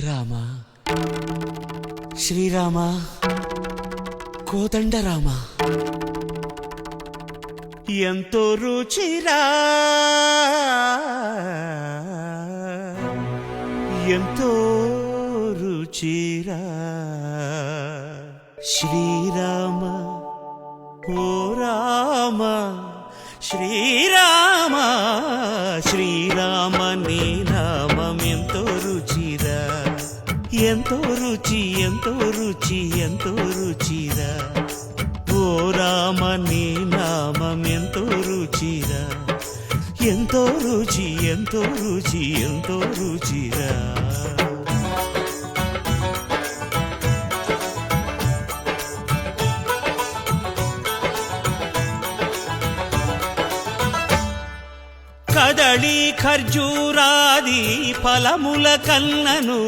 రామ శ్రీరామ కోదండరామ ఎంతో రుచిరా ఎంతో రుచిరా శ్రీరామ ఓ రామ శ్రీరామ శ్రీరామ నీ నామం ఎంతో రుచిరా ఎంతో రుచి ఎంతో రుచి ఎంతో రుచిరా ఓ రామ నీ నామం ఎంతో రుచిరా ఎంతో రుచి ఎంతో రుచి ఎంతో రుచిరా కదళి ఖర్జూరాది ఫలముల కన్నను